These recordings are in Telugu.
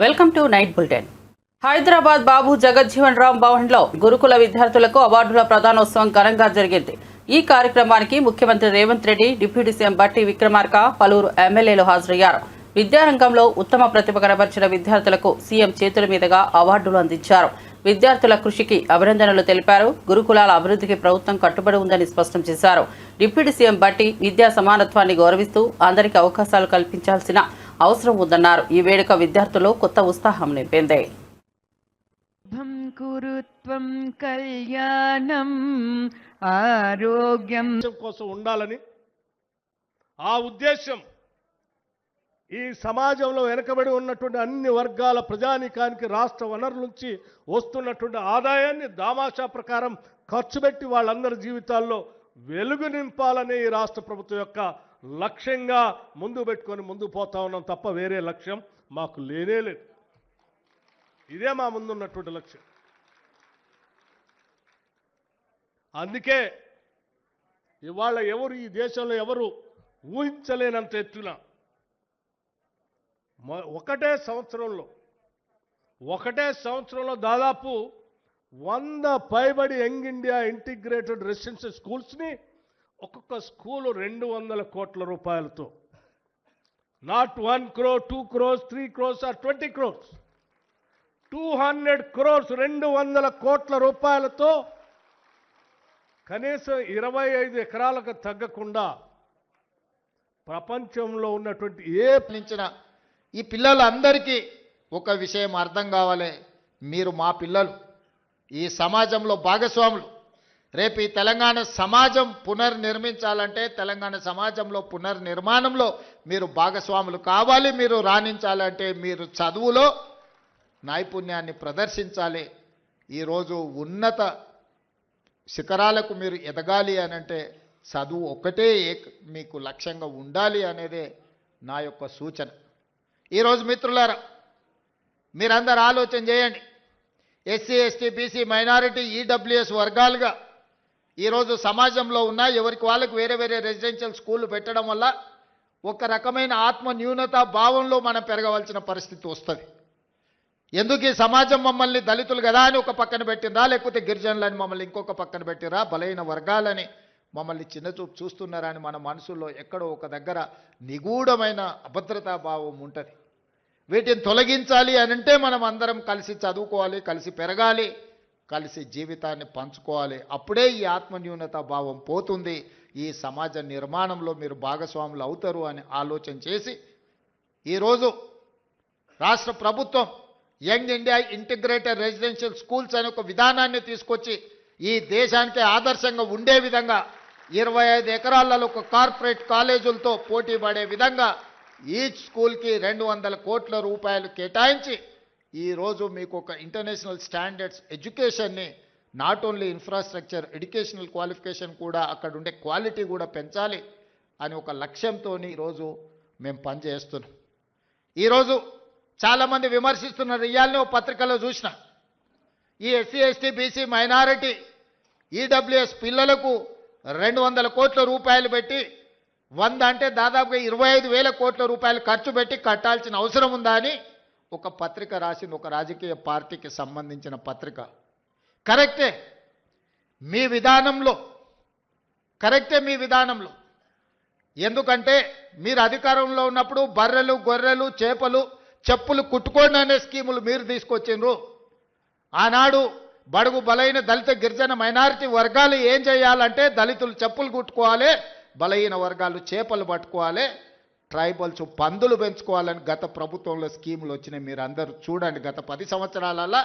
Welcome to night bulletin. Hyderabad Babu Jagjivan Ram భవన్లో గురుకుల విద్యార్థులకు అవార్డుల ప్రదానోత్సవం ఘనంగా జరిగింది. ఈ కార్యక్రమానికి ముఖ్యమంత్రి రేవంత్ రెడ్డి, డిప్యూటీ సీఎం బట్టి విక్రమార్క, పలువురు ఎమ్మెల్యేలు హాజరయ్యారు. విద్యారంగంలో ఉత్తమ ప్రతిభ కనబర్చిన విద్యార్థులకు సీఎం చేతుల మీదుగా అవార్డులు అందించారు. విద్యార్థుల కృషికి అభినందనలు తెలిపారు. గురుకులాల అభివృద్ధికి ప్రభుత్వం కట్టుబడి ఉందని స్పష్టం చేశారు. డిప్యూటీ సీఎం బట్టి విద్యా సమానత్వాన్ని గౌరవిస్తూ అందరికీ అవకాశాలు కల్పించాల్సిన అవసరం ఉందన్నారు. ఈ వేడుక విద్యార్థుల్లో కొత్త ఉత్సాహం నింపింది. కళ్యాణం ఆరోగ్యం కోసం ఉండాలని ఆ ఉద్దేశం ఈ సమాజంలో వెనుకబడి ఉన్నటువంటి అన్ని వర్గాల ప్రజానీకానికి రాష్ట్ర వనరుల నుంచి వస్తున్నటువంటి ఆదాయాన్ని దామాషా ప్రకారం ఖర్చు పెట్టి వాళ్ళందరి జీవితాల్లో వెలుగు నింపాలనే ఈ రాష్ట్ర ప్రభుత్వం యొక్క లక్ష్యంగా ముందు పెట్టుకొని ముందు పోతా ఉన్నాం తప్ప వేరే లక్ష్యం మాకు లేనే లేదు. ఇదే మా ముందున్నటువంటి లక్ష్యం. అందుకే ఇవాళ ఈ దేశంలో ఎవరు ఊహించలేనంత ఎత్తున ఒకటే సంవత్సరంలో దాదాపు 100 పైబడి యంగ్ ఇండియా ఇంటిగ్రేటెడ్ రెసిడెన్షియల్ స్కూల్స్ని ఒక్కొక్క స్కూలు 200 కోట్ల రూపాయలతో, not 1 crore, 2 crores, 3 crores or 20 crores, 200 crores 200 కోట్ల రూపాయలతో కనీసం 25 ఎకరాలకు తగ్గకుండా ప్రపంచంలో ఉన్నటువంటి ఈ పిల్లలందరికీ ఒక విషయం అర్థం కావాలి. మీరు మా పిల్లలు, ఈ సమాజంలో భాగస్వాములు. రేపు ఈ తెలంగాణ సమాజం పునర్నిర్మించాలంటే తెలంగాణ సమాజంలో పునర్నిర్మాణంలో మీరు భాగస్వాములు కావాలి. మీరు రాణించాలంటే మీరు చదువులో నైపుణ్యాన్ని ప్రదర్శించాలి. ఈరోజు ఉన్నత శిఖరాలకు మీరు ఎదగాలి అనంటే చదువు ఒకటే మీకు లక్ష్యంగా ఉండాలి అనేదే నా యొక్క సూచన. ఈరోజు మిత్రులారా, మీరందరూ ఆలోచన చేయండి. SC, ST, BC, minority, EWS వర్గాలుగా ఈరోజు సమాజంలో ఉన్న ఎవరికి వాళ్ళకు వేరే వేరే రెసిడెన్షియల్ స్కూళ్ళు పెట్టడం వల్ల ఒక రకమైన ఆత్మ న్యూనతా భావంలో మనం పెరగవలసిన పరిస్థితి వస్తుంది. ఎందుకు ఈ సమాజం మమ్మల్ని దళితులు కదా అని ఒక పక్కన పెట్టినరా, లేకపోతే గిరిజనులని మమ్మల్ని ఇంకొక పక్కన పెట్టినరా, బలైన వర్గాలని మమ్మల్ని చిన్నచూపు చూస్తున్నారా అని మన మనసులో ఎక్కడో ఒక దగ్గర నిగూఢమైన అభద్రతా భావం ఉంటుంది. వీటిని తొలగించాలి అనంటే మనం అందరం కలిసి చదువుకోవాలి, కలిసి పెరగాలి, కలిసి జీవితాన్ని పంచుకోవాలి. అప్పుడే ఈ ఆత్మన్యూనతా భావం పోతుంది. ఈ సమాజ నిర్మాణంలో మీరు భాగస్వాములు అవుతారు అని ఆలోచన చేసి ఈరోజు రాష్ట్ర ప్రభుత్వం young India integrated residential schools అనే ఒక విధానాన్ని తీసుకొచ్చి ఈ దేశానికి ఆదర్శంగా ఉండే విధంగా 25 ఎకరాలలో ఒక కార్పొరేట్ కాలేజీలతో పోటీ పడే విధంగా ఈచ్ స్కూల్కి 200 కోట్ల రూపాయలు కేటాయించి ఈరోజు మీకు ఒక ఇంటర్నేషనల్ స్టాండర్డ్స్ ఎడ్యుకేషన్ని, not only infrastructure, educational qualification కూడా అక్కడ ఉండే క్వాలిటీ కూడా పెంచాలి అని ఒక లక్ష్యంతో ఈరోజు మేము పనిచేస్తున్నాం. ఈరోజు చాలామంది విమర్శిస్తున్నారు. ఇవాళనే ఒక పత్రికలో చూసిన ఈ SC, ST, BC, minority, EWS పిల్లలకు 200 కోట్ల రూపాయలు పెట్టి 100 అంటే దాదాపుగా 25,000 కోట్ల రూపాయలు ఖర్చు పెట్టి కట్టాల్సిన అవసరం ఉందా అని ఒక పత్రిక రాసింది. ఒక రాజకీయ పార్టీకి సంబంధించిన పత్రిక. కరెక్టే మీ విధానంలో ఎందుకంటే మీరు అధికారంలో ఉన్నప్పుడు బర్రెలు, గొర్రెలు, చేపలు, చెప్పులు కుట్టుకోండి అనే స్కీములు మీరు తీసుకొచ్చిండ్రు. ఆనాడు బడుగు బలైన దళిత గిరిజన మైనారిటీ వర్గాలు ఏం చేయాలంటే దళితులు చెప్పులు కుట్టుకోవాలి, బలహీన వర్గాలు చేపలు పట్టుకోవాలి, ట్రైబల్స్ పందులు పెంచుకోవాలని గత ప్రభుత్వంలో స్కీములు వచ్చినాయి. మీరు అందరూ చూడండి. గత 10 సంవత్సరాలలో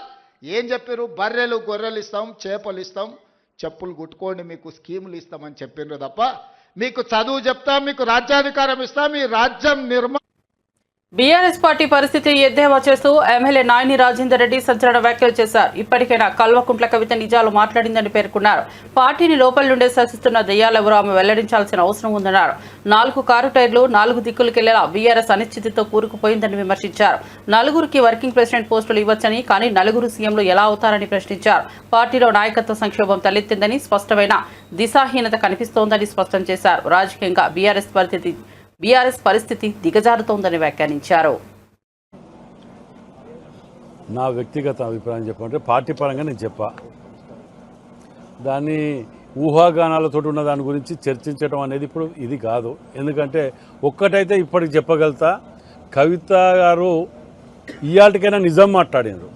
ఏం చెప్పారు? బర్రెలు, గొర్రెలు ఇస్తాం, చేపలు ఇస్తాం, చెప్పులు కుట్టుకోండి, మీకు స్కీములు ఇస్తామని చెప్పిండ్రు తప్ప మీకు చదువు చెప్తాం, మీకు రాజ్యాధికారం ఇస్తాం, మీ రాజ్యం బీఆర్ఎస్ పార్టీ పరిస్థితి ఎద్దేవా చేస్తూ ఎమ్మెల్యే నాయని రాజేందర్ రెడ్డి సంచలన వ్యాఖ్యలు చేశారు. ఇప్పటికైనా కల్వకుంట్ల కవిత నిజాలు మాట్లాడిందని పేర్కొన్నారు. పార్టీని లోపల నుండే శాసిస్తున్న దెయ్యాలెవరో ఆమె వెల్లడించాల్సిన అవసరం ఉందన్నారు. 4 కారు టైర్లు 4 దిక్కులకెళ్లేలా బీఆర్ఎస్ అనిశ్చితితో కూరుకుపోయిందని విమర్శించారు. 4గురికి వర్కింగ్ ప్రెసిడెంట్ పోస్టులు ఇవ్వచ్చని, కానీ 4 సీఎంలు ఎలా అవుతారని ప్రశ్నించారు. పార్టీలో నాయకత్వ సంక్షోభం తలెత్తిందని, స్పష్టమైన దిశాహీనత కనిపిస్తోందని స్పష్టం చేశారు. రాజకీయంగా బీఆర్ఎస్ పరిస్థితి దిగజారుతోందని వ్యాఖ్యానించారు. నా వ్యక్తిగత అభిప్రాయం చెప్పమంటే పార్టీ పరంగా నేను చెప్పా. దాన్ని ఊహాగానాలతో ఉన్న దాని గురించి చర్చించడం అనేది ఇప్పుడు ఇది కాదు. ఎందుకంటే ఒక్కటైతే ఇప్పటికి చెప్పగలుగుతా, కవిత గారు ఇయాటికైనా నిజం మాట్లాడినారు.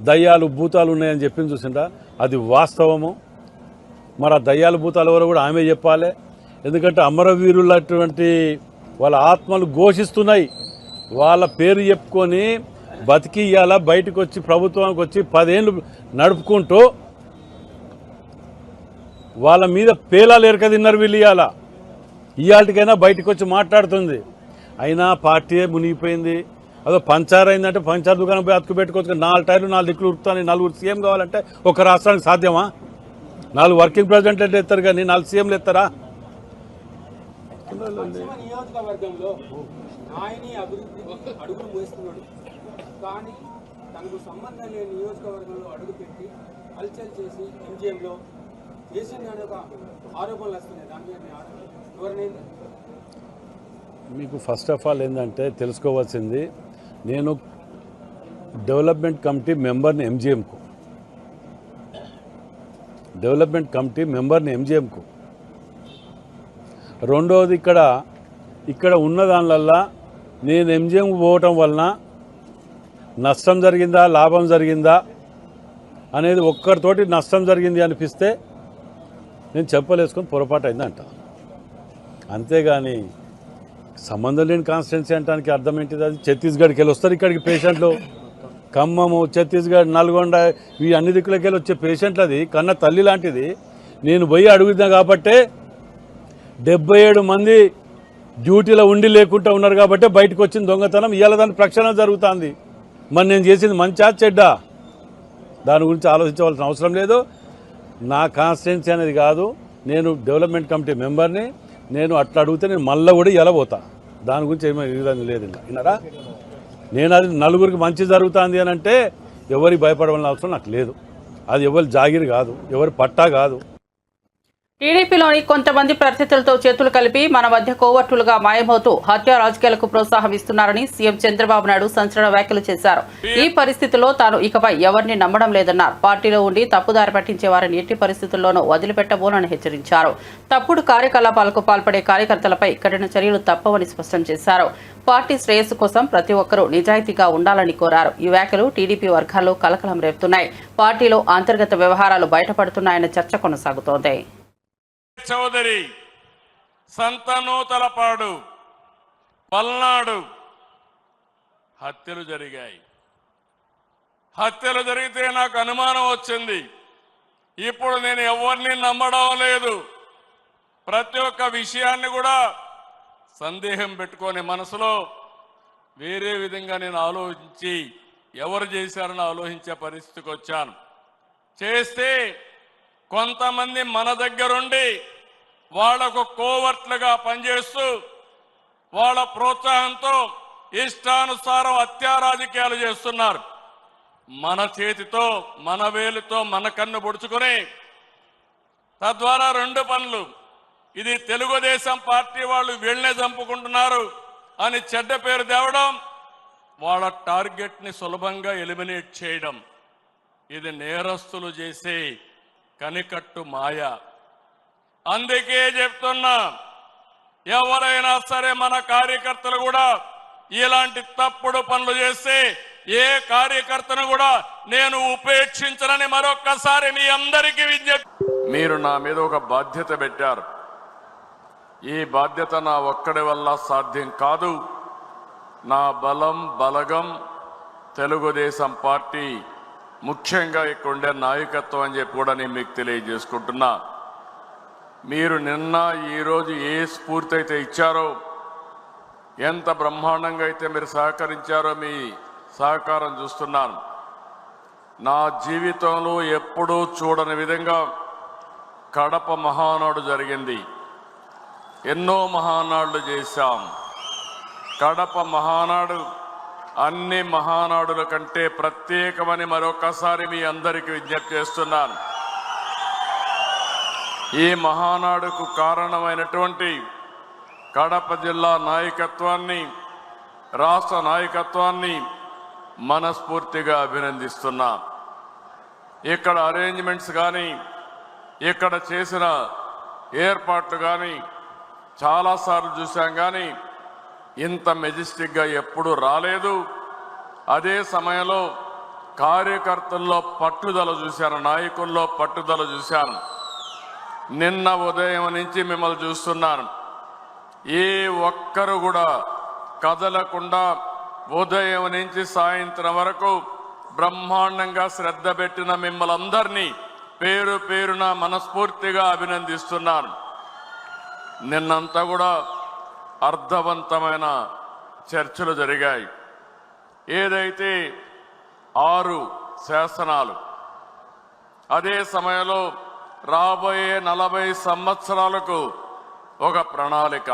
దయ్యాలు భూతాలు ఉన్నాయని చెప్పింది చూసిందా, అది వాస్తవము. మరి ఆ దయ్యాలు భూతాలు ఎవరో కూడా ఆమె చెప్పాలి. ఎందుకంటే అమరవీరులటువంటి వాళ్ళ ఆత్మలు ఘోషిస్తున్నాయి. వాళ్ళ పేరు చెప్పుకొని బతికి ఇవాళ బయటకు వచ్చి ప్రభుత్వానికి వచ్చి 10 ఏళ్ళు నడుపుకుంటూ వాళ్ళ మీద పేలాలు ఎరక తిన్నారు వీళ్ళు. ఇవాళకైనా బయటకు వచ్చి మాట్లాడుతుంది. అయినా పార్టీ మునిగిపోయింది. అదో పంచార్ అయిందంటే పంచార్ దుకాణం పోయి అతుకు పెట్టుకోవచ్చు. 4 టైర్లు 4 దిక్కులు ఉరుకుతాను. 4 సీఎం కావాలంటే ఒక రాష్ట్రానికి సాధ్యమా? 4 వర్కింగ్ ప్రెసిడెంట్లు ఎత్తారు కానీ 4 సీఎంలు ఎత్తారా? నియోజకవర్గంలో నాయని అభివృద్ధికి అడుగులు మోస్తున్నాడు, కానీ తనకు సంబంధం లేని నియోజకవర్గంలో అడుగుపెట్టి హల్చల్ చేసి ఎంజీఎంలో చేసింది అనే ఒక ఆరోపణలు వస్తున్నాయి. దాని మీద ఎవరిని మీకు ఫస్ట్ ఆఫ్ ఆల్ ఏంటంటే తెలుసుకోవాల్సింది, నేను డెవలప్మెంట్ కమిటీ మెంబర్ని ఎంజీఎంకు, డెవలప్మెంట్ కమిటీ మెంబర్ని ఎంజీఎంకు. రెండవది ఇక్కడ ఉన్న దానివల్ల నేను ఎంజీఎంకు పోవటం వలన నష్టం జరిగిందా లాభం జరిగిందా అనేది ఒక్కరితోటి నష్టం జరిగింది అనిపిస్తే నేను చెప్పలేసుకొని పొరపాటు అయిందంట. అంతేగాని సంబంధం లేని కాన్స్టిట్యున్సీ అంటానికి అర్థం ఏంటిది? అది ఛత్తీస్గఢ్కి వెళ్ళి వస్తారు ఇక్కడికి పేషెంట్లు. ఖమ్మము, ఛత్తీస్గఢ్, నల్గొండ ఈ అన్ని దిక్కులకి వెళ్ళి వచ్చే పేషెంట్లు అది కన్న తల్లి లాంటిది. నేను పోయి అడుగుతున్నా కాబట్టే 77 మంది డ్యూటీలో ఉండి లేకుండా ఉన్నారు కాబట్టి బయటకు వచ్చిన దొంగతనం. ఇవాళ దాని ప్రక్షాళన జరుగుతుంది. మరి నేను చేసింది మంచా చెడ్డా దాని గురించి ఆలోచించవలసిన అవసరం లేదు. నా కాన్స్టిట్యున్సీ అనేది కాదు. నేను డెవలప్మెంట్ కమిటీ మెంబర్ని. నేను అట్లా అడిగితే నేను మళ్ళీ కూడా ఎలా పోతా. దాని గురించి ఏమీ లేదు. విన్నారా? నేను అది నలుగురికి మంచి జరుగుతుంది అని అంటే ఎవరికి భయపడవలసిన అవసరం నాకు లేదు. అది ఎవరి జాగిరి కాదు, ఎవరి పట్టా కాదు. టీడీపీలోని కొంతమంది ప్రత్యర్థులతో చేతులు కలిపి మన మధ్య కోవర్టులుగా మాయమవుతూ హత్య రాజకీయాలకు ప్రోత్సాహం ఇస్తున్నారని సీఎం చంద్రబాబు నాయుడు సంచలన వ్యాఖ్యలు చేశారు. ఈ పరిస్థితుల్లో తాను ఇకపై ఎవరిని నమ్మడం లేదన్నారు. పార్టీలో ఉండి తప్పుదారి పట్టించే వారిని ఎట్టి పరిస్థితుల్లోనూ వదిలిపెట్టబోనని హెచ్చరించారు. తప్పుడు కార్యకలాపాలకు పాల్పడే కార్యకర్తలపై కఠిన చర్యలు తప్పవని స్పష్టం చేశారు. పార్టీ శ్రేయస్సు కోసం ప్రతి ఒక్కరూ నిజాయితీగా ఉండాలని కోరారు. ఈ వ్యాఖ్యలు టీడీపీ వర్గాల్లో కలకలం రేపుతున్నాయి. పార్టీలో అంతర్గత వ్యవహారాలు బయటపడుతున్నాయన్న చర్చ కొనసాగుతోంది. చౌదరి, సంతనూతలపాడు, పల్నాడు హత్యలు జరిగాయి. హత్యలు జరిగితే నాకు అనుమానం వచ్చింది. ఇప్పుడు నేను ఎవరిని నమ్మడం లేదు. ప్రతి ఒక్క విషయాన్ని కూడా సందేహం పెట్టుకొని మనసులో వేరే విధంగా నేను ఆలోచించి ఎవరు చేశారని ఆలోచించే పరిస్థితికి వచ్చాను. చేస్తే కొంతమంది మన దగ్గరుండి వాళ్లకు కోవర్ట్లుగా పనిచేస్తూ వాళ్ళ ప్రోత్సాహంతో ఇష్టానుసారం హత్యా రాజకీయాలు చేస్తున్నారు. మన చేతితో మన వేలుతో మన కన్ను పొడుచుకొని తద్వారా 2 పనులు. ఇది తెలుగుదేశం పార్టీ వాళ్ళు వీళ్ళనే చంపుకుంటున్నారు అని చెడ్డ పేరు తేవడం, వాళ్ళ టార్గెట్ని సులభంగా ఎలిమినేట్ చేయడం. ఇది నేరస్తులు చేసే కనికట్టు మాయ. అందుకే చెప్తున్నా, ఎవరైనా సరే మన కార్యకర్తలు కూడా ఇలాంటి తప్పుడు పనులు చేస్తే ఏ కార్యకర్తను కూడా నేను ఉపేక్షించనని మరొక్కసారి మీ అందరికీ విజ్ఞప్తి. మీరు నా మీద ఒక బాధ్యత పెట్టారు. ఈ బాధ్యత నా ఒక్కడి వల్ల సాధ్యం కాదు. నా బలం బలగం తెలుగుదేశం పార్టీ, ముఖ్యంగా ఇక్కడ ఉండే నాయకత్వం అని చెప్పి కూడా నేను మీకు తెలియజేసుకుంటున్నా. మీరు నిన్న ఈరోజు ఏ స్ఫూర్తి అయితే ఇచ్చారో, ఎంత బ్రహ్మాండంగా అయితే మీరు సహకరించారో మీ సహకారం చూస్తున్నాను. నా జీవితంలో ఎప్పుడూ చూడని విధంగా కడప మహానాడు జరిగింది. ఎన్నో మహానాడులు చేశాం. కడప మహానాడు అన్ని మహానాడుల కంటే ప్రత్యేకమని మరొకసారి మీ అందరికీ విజ్ఞప్తి చేస్తున్నాను. ఈ మహానాడుకు కారణమైనటువంటి కడప జిల్లా నాయకత్వాన్ని, రాష్ట్ర నాయకత్వాన్ని, మనస్ఫూర్తిగా అభినందిస్తున్నా. ఇక్కడ అరేంజ్మెంట్స్ కానీ ఇక్కడ చేసిన ఏర్పాట్లు కానీ చాలాసార్లు చూసాం, కానీ ఇంత మెజెస్టిక్గా ఎప్పుడూ రాలేదు. అదే సమయంలో కార్యకర్తల్లో పట్టుదల చూశాను, నాయకుల్లో పట్టుదల చూశాను. నిన్న ఉదయం నుంచి మిమ్మల్ని చూస్తున్నాను. ఏ ఒక్కరు కూడా కదలకుండా ఉదయం నుంచి సాయంత్రం వరకు బ్రహ్మాండంగా శ్రద్ధ పెట్టిన మిమ్మల్ని అందరినీ పేరు పేరున మనస్ఫూర్తిగా అభినందిస్తున్నాను. నిన్నంతా కూడా అర్థవంతమైన చర్చలు జరిగాయి. ఏదైతే 6 శాసనాలు, అదే సమయంలో రాబోయే 40 సంవత్సరాలకు ఒక ప్రణాళిక,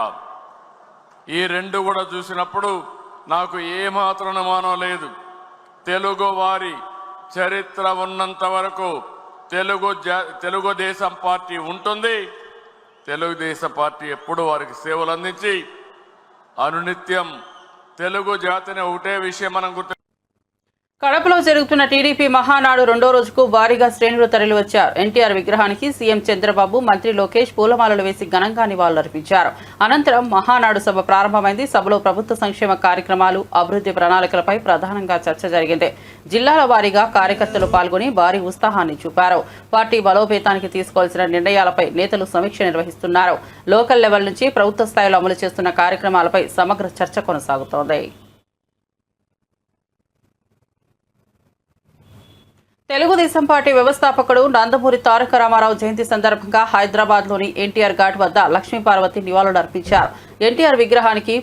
ఈ 2 కూడా చూసినప్పుడు నాకు ఏమాత్రం అనుమానం లేదు. తెలుగు వారి చరిత్ర ఉన్నంత వరకు తెలుగుదేశం పార్టీ ఉంటుంది. తెలుగుదేశం పార్టీ ఎప్పుడు వారికి సేవలు అందించి అనునిత్యం తెలుగు జాతిని ఒకటే విషయం మనం గుర్తు. కడపలో జరుగుతున్న టీడీపీ మహానాడు 2వ రోజుకు భారీగా శ్రేణులు తరలివచ్చారు. ఎన్టీఆర్ విగ్రహానికి సీఎం చంద్రబాబు, మంత్రి లోకేష్ పూలమాలలు వేసి ఘనంగా నివాళులర్పించారు. అనంతరం మహానాడు సభ ప్రారంభమైంది. సభలో ప్రభుత్వ సంక్షేమ కార్యక్రమాలు, అభివృద్ధి ప్రణాళికలపై ప్రధానంగా చర్చ జరిగింది. జిల్లాల వారీగా కార్యకర్తలు పాల్గొని భారీ ఉత్సాహాన్ని చూపారు. పార్టీ బలోపేతానికి తీసుకోవాల్సిన నిర్ణయాలపై నేతలు సమీక్ష నిర్వహిస్తున్నారు. లోకల్ లెవెల్ నుంచి ప్రభుత్వ స్థాయిలో అమలు చేస్తున్న కార్యక్రమాలపై సమగ్ర చర్చ కొనసాగుతోంది. తెలుగుదేశం పార్టీ వ్యవస్థాపకుడు నందమూరి తారక రామారావు జయంతి సందర్భంగా హైదరాబాద్లోని ఎన్టీఆర్ ఘాట్ వద్ద లక్ష్మీపార్వతి నివాళులర్పించారు. ఎన్టీఆర్ విగ్రహానికి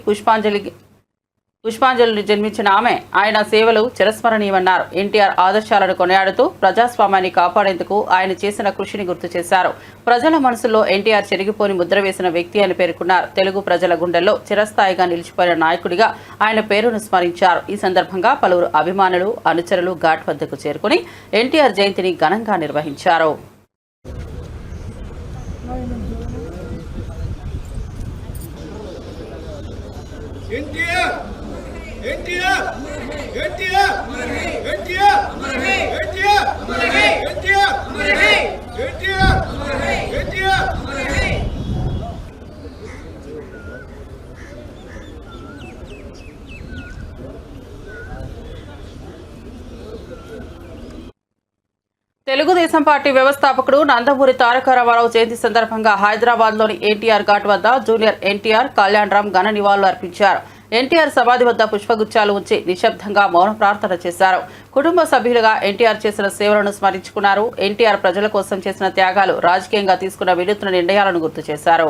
పుష్పాంజలి జన్మించిన ఆమె ఆయన సేవలు చిరస్మరణీయమన్నారు. ఎన్టీఆర్ ఆదర్శాలను కొనియాడుతూ ప్రజాస్వామ్యాన్ని కాపాడేందుకు ఆయన చేసిన కృషిని గుర్తు చేశారు. ప్రజల మనసుల్లో ఎన్టీఆర్ చెరిగిపోని ముద్ర వేసిన వ్యక్తి అని పేర్కొన్నారు. తెలుగు ప్రజల గుండెల్లో చిరస్థాయిగా నిలిచిపోయిన నాయకుడిగా ఆయన పేరును స్మరించారు. ఈ సందర్భంగా పలువురు అభిమానులు, అనుచరులు ఘాట్ వద్దకు చేరుకుని ఎన్టీఆర్ జయంతిని ఘనంగా నిర్వహించారు. తెలుగుదేశం పార్టీ వ్యవస్థాపకుడు నందమూరి తారక రామారావు జయంతి సందర్భంగా హైదరాబాద్లోని ఎన్టీఆర్ ఘాట్ వద్ద జూనియర్ ఎన్టీఆర్, కళ్యాణరామ్ ఘన నివాళులు అర్పించారు. ఎన్టీఆర్ సమాధి వద్ద పుష్పగుచ్చాలు ఉంచి నిశ్శబ్దంగా మౌన ప్రార్థన చేశారు. కుటుంబ సభ్యులుగా ఎన్టీఆర్ చేసిన సేవలను స్మరించుకున్నారు. ఎన్టీఆర్ ప్రజల కోసం చేసిన త్యాగాలు, రాజకీయంగా తీసుకున్న వినూత్న నిర్ణయాలను గుర్తు చేశారు.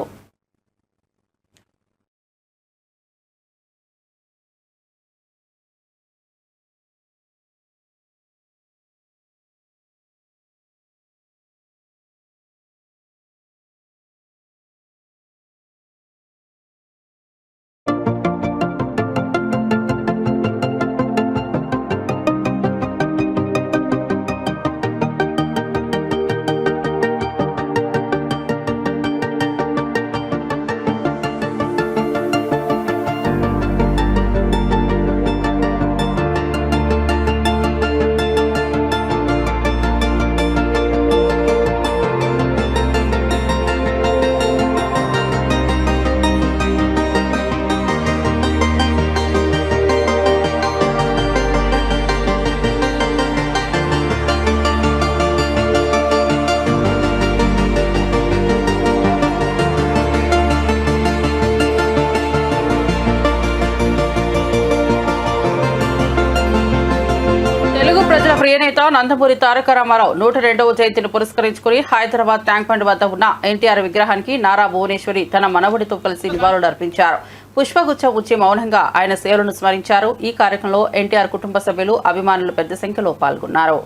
ప్రియనేత నందమూరి తారక రామారావు 102వ జయంతిని పురస్కరించుకుని హైదరాబాద్ ట్యాంక్ బండ్ వద్ద ఉన్న ఎన్టీఆర్ విగ్రహానికి నారా భువనేశ్వరి తన మనవడితో కలిసి నివాళులర్పించారు. పుష్పగుచ్చం ఉంచి మౌనంగా ఆయన సేవలను స్మరించారు. ఈ కార్యక్రమంలో ఎన్టీఆర్ కుటుంబ సభ్యులు, అభిమానులు పెద్ద సంఖ్యలో పాల్గొన్నారు.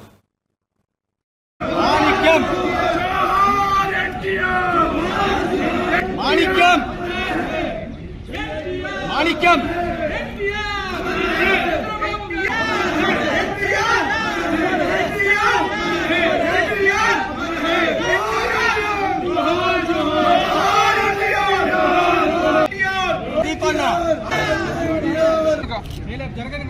జరగని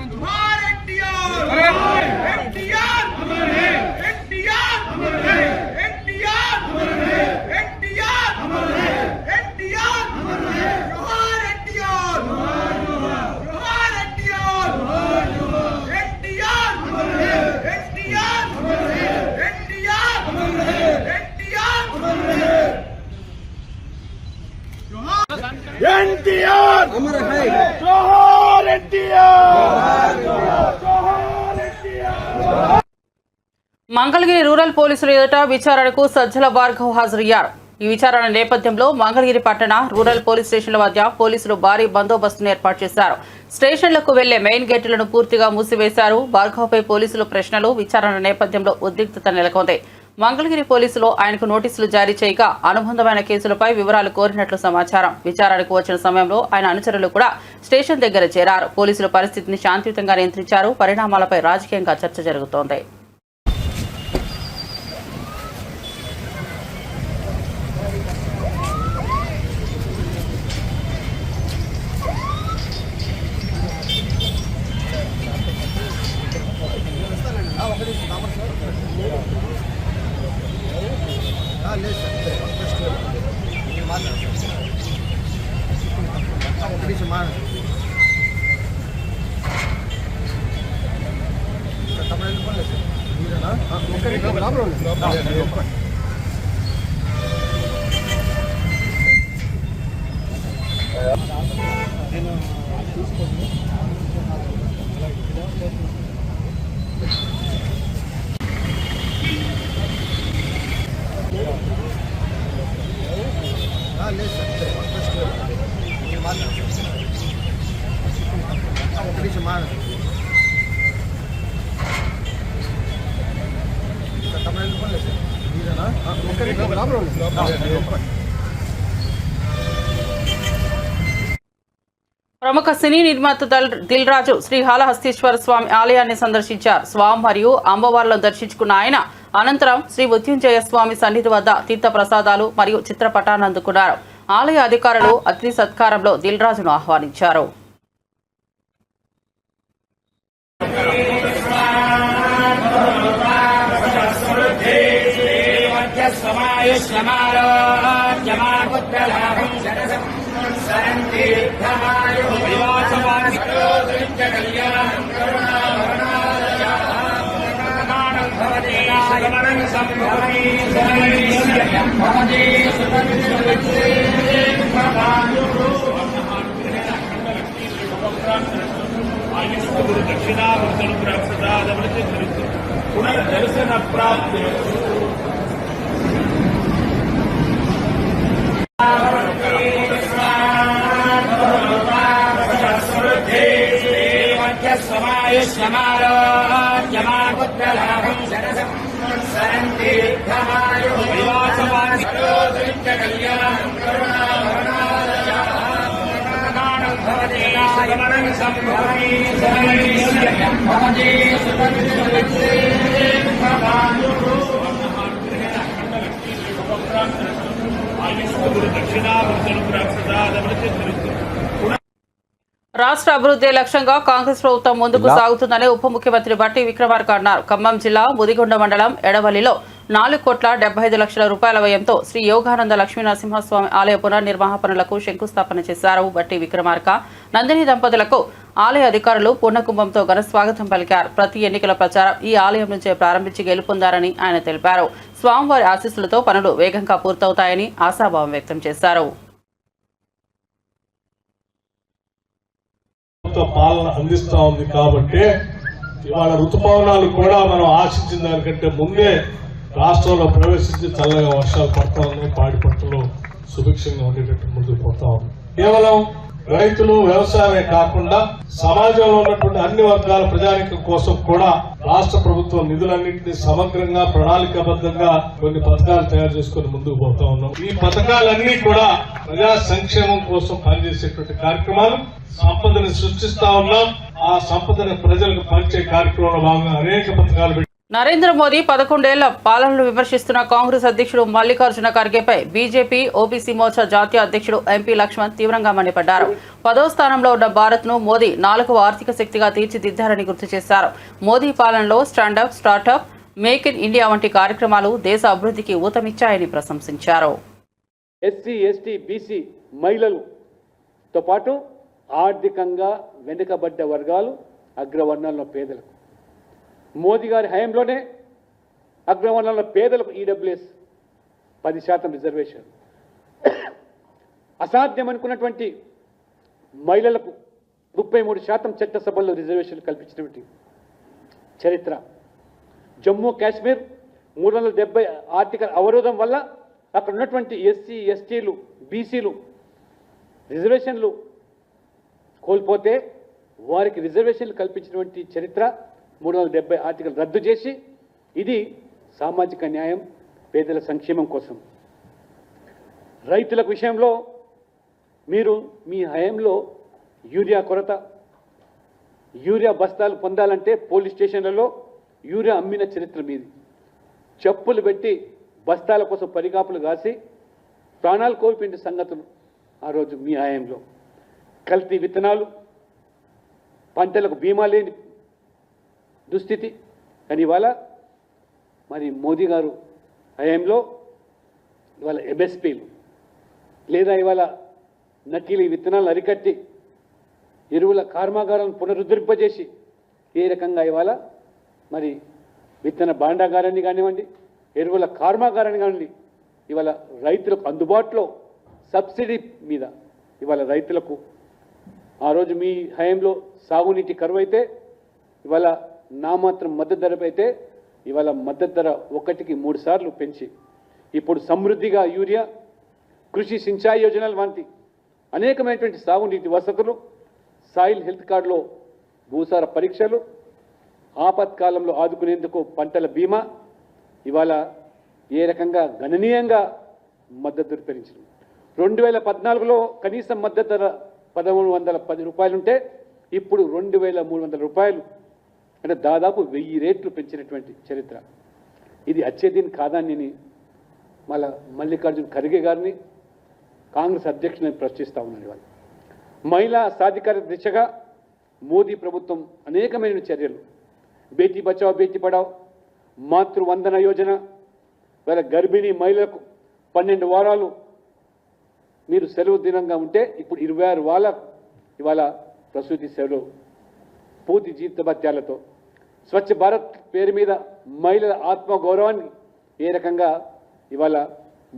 మంగళగిరి రూరల్ పోలీసులు ఎదుట విచారణకు సజ్జల భార్గవ్ హాజరయ్యారు. ఈ విచారణ నేపథ్యంలో మంగళగిరి పట్టణ రూరల్ పోలీస్ స్టేషన్ల మధ్య పోలీసులు భారీ బందోబస్తును ఏర్పాటు చేశారు. స్టేషన్లకు వెళ్లే మెయిన్ గేట్లను పూర్తిగా మూసివేశారు. భార్గవ్పై పోలీసులు ప్రశ్నలు విచారణ నేపథ్యంలో ఉద్రిక్తత నెలకొంది. మంగళగిరి పోలీసులు ఆయనకు నోటీసులు జారీ చేయగా అనుబంధమైన కేసులపై వివరాలు కోరినట్లు సమాచారం. విచారణకు వచ్చిన సమయంలో ఆయన అనుచరులు కూడా స్టేషన్ దగ్గర చేరారు. పోలీసులు పరిస్థితిని శాంతియుతంగా నియంత్రించారు. పరిణామాలపై రాజకీయంగా చర్చ జరుగుతోంది. ప్రముఖ సినీ నిర్మాత దిల్ రాజు శ్రీకాళహస్తీశ్వర స్వామి ఆలయాన్ని సందర్శించారు. స్వామి మరియు అమ్మవార్లను దర్శించుకున్న ఆయన అనంతరం శ్రీ మృత్యుంజయ స్వామి సన్నిధి వద్ద తీర్థ ప్రసాదాలు మరియు చిత్రపటాన్ని అందుకున్నారు. ఆలయ అధికారులు అతిథి సత్కారంలో దిల్ రాజును ఆహ్వానించారు. దర్శన ప్రాప్తి రాష్ట్ర అభివృద్ధి లక్ష్యంగా కాంగ్రెస్ ప్రభుత్వం ముందుకు సాగుతుందని ఉప ముఖ్యమంత్రి బట్టి విక్రమార్క అన్నారు. ఖమ్మం జిల్లా ముదిగొండ మండలం ఎడవల్లిలో 4,75,00,000 రూపాయల వ్యయంతో శ్రీ యోగానంద లక్ష్మీ నరసింహస్వామి ఆలయ పునర్నిర్మాణ పనులకు శంకుస్థాపన చేశారు. బట్టి విక్రమార్క నందిని దంపతులకు ఆలయ అధికారులు పూర్ణకుంభంతో ఘన స్వాగతం పలికారు. ప్రతి ఎన్నికల ప్రచారం ఈ ఆలయం నుంచే ప్రారంభించి గెలుపొందారని ఆయన తెలిపారు. స్వామివారి ఆశీస్సులతో పనులు వేగంగా పూర్తవుతాయని ఆశాభావం వ్యక్తం చేశారు. పాలన అందిస్తా ఉంది కాబట్టి ఇవాళ ఋతుపవనాలు కూడా మనం ఆశించిన దానికంటే ముందే రాష్ట్రంలో ప్రవేశించి చల్లగా వర్షాలు పడతా ఉన్నాయి. పాడి పంటలు సుభిక్షంగా ఉండేటట్టు ముందుకు పోతా ఉంది. కేవలం రైతులు వ్యవసాయమే కాకుండా సమాజంలో ఉన్నటువంటి అన్ని వర్గాల ప్రజానికం కోసం కూడా రాష్ట్ర ప్రభుత్వం నిధులన్నింటినీ సమగ్రంగా ప్రణాళికాబద్ధంగా కొన్ని పథకాలు తయారు చేసుకుని ముందుకు పోతా ఉన్నాం. ఈ పథకాలన్నీ కూడా ప్రజా సంక్షేమం కోసం పనిచేసేటువంటి కార్యక్రమాలు, సంపదని సృష్టిస్తా ఉన్నాం. ఆ సంపదని ప్రజలకు పంచే కార్యక్రమంలో భాగంగా అనేక పథకాలు నరేంద్ర మోదీ 11 ఏళ్ల పాలనను విమర్శిస్తున్న కాంగ్రెస్ అధ్యక్షుడు మల్లికార్జున ఖర్గేపై బీజేపీ ఓబీసీ మోర్చా జాతీయ అధ్యక్షుడు ఎంపీ లక్ష్మణ్ తీవ్రంగా మండిపడ్డారు. 10వ స్థానంలో ఉన్న భారత్ను మోదీ 4వ ఆర్థిక శక్తిగా తీర్చిదిద్దారని గుర్తు చేశారు. మోదీ పాలనలో stand up, startup, make in India వంటి కార్యక్రమాలు దేశ అభివృద్ధికి ఊతమిచ్చాయని ప్రశంసించారు. ఎస్సీ, ఎస్టీ, బీసీ మహిళలతో పాటు ఆర్థికంగా వెనుకబడ్డ వర్గాలు, అగ్రవర్ణాల్లో పేదలకు మోదీ గారి హయాంలోనే అగ్రవర్ణాల పేదలకు ఈడబ్ల్యూఎస్ 10% రిజర్వేషన్, అసాధ్యం అనుకున్నటువంటి మహిళలకు 33% చట్టసభల్లో రిజర్వేషన్లు కల్పించినటువంటి చరిత్ర, జమ్మూ కాశ్మీర్ 370 ఆర్టికల్ అవరోధం వల్ల అక్కడ ఉన్నటువంటి ఎస్సీ ఎస్టీలు బీసీలు రిజర్వేషన్లు కోల్పోతే వారికి రిజర్వేషన్లు కల్పించినటువంటి చరిత్ర 370 ఆర్టికల్ రద్దు చేసి ఇది సామాజిక న్యాయం పేదల సంక్షేమం కోసం. రైతుల విషయంలో మీరు మీ హయాంలో యూరియా కొరత, యూరియా బస్తాలు పొందాలంటే పోలీస్ స్టేషన్లలో యూరియా అమ్మిన చరిత్ర మీది. చెప్పులు పెట్టి బస్తాల కోసం పరిగాపులు కాసి ప్రాణాలు కోల్పోయిన సంగతులు ఆ రోజు మీ హయాంలో. కల్తీ విత్తనాలు, పంటలకు బీమా లేని దుస్థితి. కానీ ఇవాళ మరి మోదీ గారు హయాంలో ఇవాళ ఎంఎస్పీలు లేదా ఇవాళ నకిలీ విత్తనాలు అరికట్టి ఎరువుల కర్మాగారాలను పునరుద్ధరింపజేసి ఏ రకంగా ఇవాళ మరి విత్తన భాండాగారాన్ని కానివ్వండి, ఎరువుల కర్మాగారాన్ని కానివ్వండి, ఇవాళ రైతులకు అందుబాటులో సబ్సిడీ మీద ఇవాళ రైతులకు ఆ రోజు మీ హయాంలో సాగునీటి కరువు అయితే ఇవాళ నామాత్రం మద్దతు ధర అయితే ఇవాళ మద్దతు ధర 1కి 3 సార్లు పెంచి ఇప్పుడు సమృద్ధిగా యూరియా, కృషి సించాయి యోజనల వంటి అనేకమైనటువంటి సాగునీటి వసతులు, సాయిల్ హెల్త్ కార్డులో భూసార పరీక్షలు, ఆపత్కాలంలో ఆదుకునేందుకు పంటల బీమా ఇవాళ ఏ రకంగా గణనీయంగా మద్దతు ధర పెంచడం. 2014లో కనీస మద్దతు ధర 1310 రూపాయలుంటే ఇప్పుడు 2300 రూపాయలు, అంటే దాదాపు 1000 రెట్లు పెంచినటువంటి చరిత్ర. ఇది అచ్చేదీని కాదాన్ని మల్లికార్జున్ ఖర్గే గారిని కాంగ్రెస్ అధ్యక్షుని ప్రశ్నిస్తూ ఉన్నారు. ఇవాళ మహిళా సాధికారత దిశగా మోదీ ప్రభుత్వం అనేకమైన చర్యలు, బేటీ బచావ్ బేటీ పడావ్, మాతృవందన యోజన, ఇవాళ గర్భిణీ మహిళలకు 12 వారాలు మీరు సెలవు దినంగా ఉంటే ఇప్పుడు 26 వారాల ఇవాళ ప్రసూతి సెలవు, పూర్తి జీవిత భత్యాలతో స్వచ్ఛ భారత్ పేరు మీద మహిళల ఆత్మగౌరవాన్ని ఏ రకంగా ఇవాళ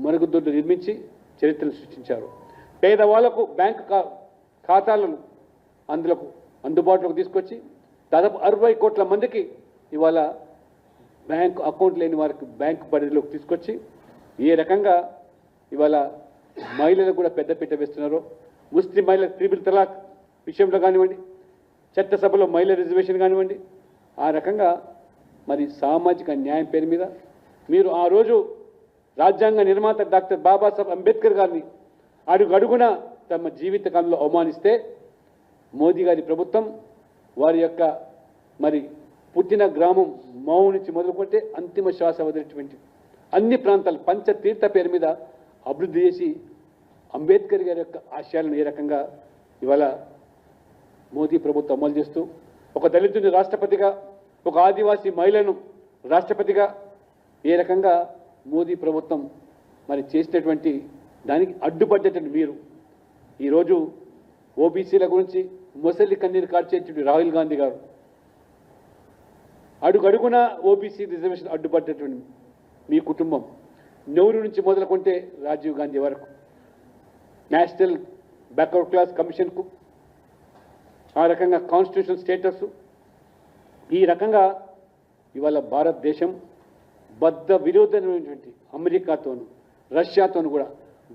మరుగుదొడ్లు నిర్మించి చరిత్రను సృష్టించారు. పేదవాళ్లకు బ్యాంకు ఖాతాలను అందులకు అందుబాటులోకి తీసుకొచ్చి దాదాపు 60 కోట్ల మందికి ఇవాళ బ్యాంకు అకౌంట్ లేని వారికి బ్యాంకు పరిధిలోకి తీసుకొచ్చి ఏ రకంగా ఇవాళ మహిళలకు కూడా పెద్దపీట వేస్తున్నారో, ముస్లిం మహిళల ట్రిపుల్ తలాక్ విషయంలో కానివ్వండి, చట్టసభలో మహిళల రిజర్వేషన్ కానివ్వండి, ఆ రకంగా మరి సామాజిక న్యాయం పేరు మీద మీరు ఆ రోజు రాజ్యాంగ నిర్మాత డాక్టర్ బాబాసాహెబ్ అంబేద్కర్ గారిని అడుగడుగున తమ జీవితకాలంలో అవమానిస్తే మోదీ గారి ప్రభుత్వం వారి యొక్క మరి పుట్టిన గ్రామం మావు నుంచి మొదలుకుంటే అంతిమ శ్వాస వదిలేటువంటి అన్ని ప్రాంతాలు పంచతీర్థ పేరు మీద అభివృద్ధి చేసి అంబేద్కర్ గారి యొక్క ఆశయాలను ఏ రకంగా ఇవాళ మోదీ ప్రభుత్వం అమలు చేస్తూ ఒక దళితుని రాష్ట్రపతిగా, ఒక ఆదివాసీ మహిళను రాష్ట్రపతిగా ఏ రకంగా మోదీ ప్రభుత్వం మరి చేసినటువంటి దానికి అడ్డుపడ్డటువంటి మీరు ఈరోజు ఓబీసీల గురించి మొసలి కన్నీరు కార్చేటువంటి రాహుల్ గాంధీ గారు, అడుగడుగున ఓబీసీ రిజర్వేషన్ అడ్డుపడ్డటువంటి మీ కుటుంబం, నెహ్రూ నుంచి మొదలుకుంటే రాజీవ్ గాంధీ వరకు నేషనల్ బ్యాక్వర్డ్ క్లాస్ కమిషన్కు, ఆ రకంగా కాన్స్టిట్యూషనల్ స్టేటస్, ఈ రకంగా ఇవాళ భారతదేశం బద్ధ విరోధమైనటువంటి అమెరికాతోను రష్యాతోను కూడా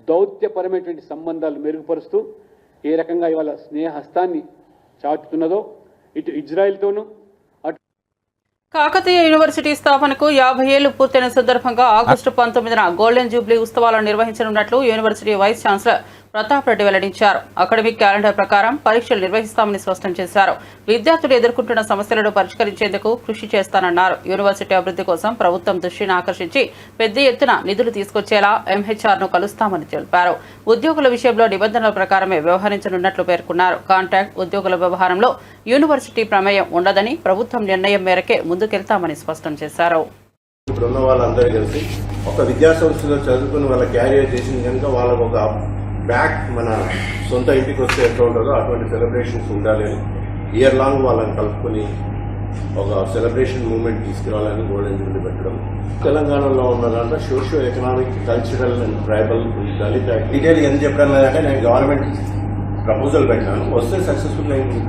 దౌత్యపరమైనటువంటి సంబంధాలు మెరుగుపరుస్తూ ఏ రకంగా ఇవాళ స్నేహహస్తాన్ని చాటుతున్నదో ఇటు ఇజ్రాయెల్తోనూ కాకతీయ యూనివర్సిటీ స్థాపనకు 50 ఏళ్లు పూర్తయిన సందర్భంగా ఆగస్టు 19న గోల్డెన్ జూబ్లీ ఉత్సవాలను నిర్వహించనున్నట్లు university vice chancellor Pratap Reddy వెల్లడించారు. అకాడమిక్ క్యాలెండర్ ప్రకారం పరీక్షలు నిర్వహిస్తామని స్పష్టం చేశారు. విద్యార్థులు ఎదుర్కొంటున్న సమస్యలను పరిష్కరించేందుకు కృషి చేస్తానన్నారు. యూనివర్సిటీ అభివృద్ధి కోసం ప్రభుత్వం దృష్టిని ఆకర్షించి పెద్ద ఎత్తున నిధులు తీసుకొచ్చేలా ఎంహెచ్ఆర్ను కలుస్తామని తెలిపారు. ఉద్యోగుల విషయంలో నిబంధనల ప్రకారమే వ్యవహరించనున్నట్లు పేర్కొన్నారు. కాంట్రాక్ట్ ఉద్యోగుల వ్యవహారంలో యూనివర్సిటీ ప్రమేయం ఉండదని, ప్రభుత్వం నిర్ణయం మేరకే ముందుకెళ్తామని స్పష్టం చేశారు. ఇప్పుడున్న వాళ్ళందరూ కలిసి ఒక విద్యా సంస్థలో చదువుకుని వాళ్ళ క్యారియర్ చేసిన కనుక వాళ్ళకు ఒక బ్యాక్ మన సొంత ఇంటికి వస్తే ఎట్లా ఉంటుందో అటువంటి సెలబ్రేషన్స్ ఉండాలి. ఇయర్ లాంగ్ వాళ్ళని కలుపుకొని ఒక సెలబ్రేషన్ మూమెంట్ తీసుకురావాలని గోల్డెన్ జూబ్లీ పెట్టడం. తెలంగాణలో ఉన్న దాంట్లో socio economic, cultural and tribal, Dalit detail ఎంత చెప్పడం లేదంటే నేను గవర్నమెంట్ ప్రపోజల్ పెట్టాను, వస్తే సక్సెస్ఫుల్ అయింది.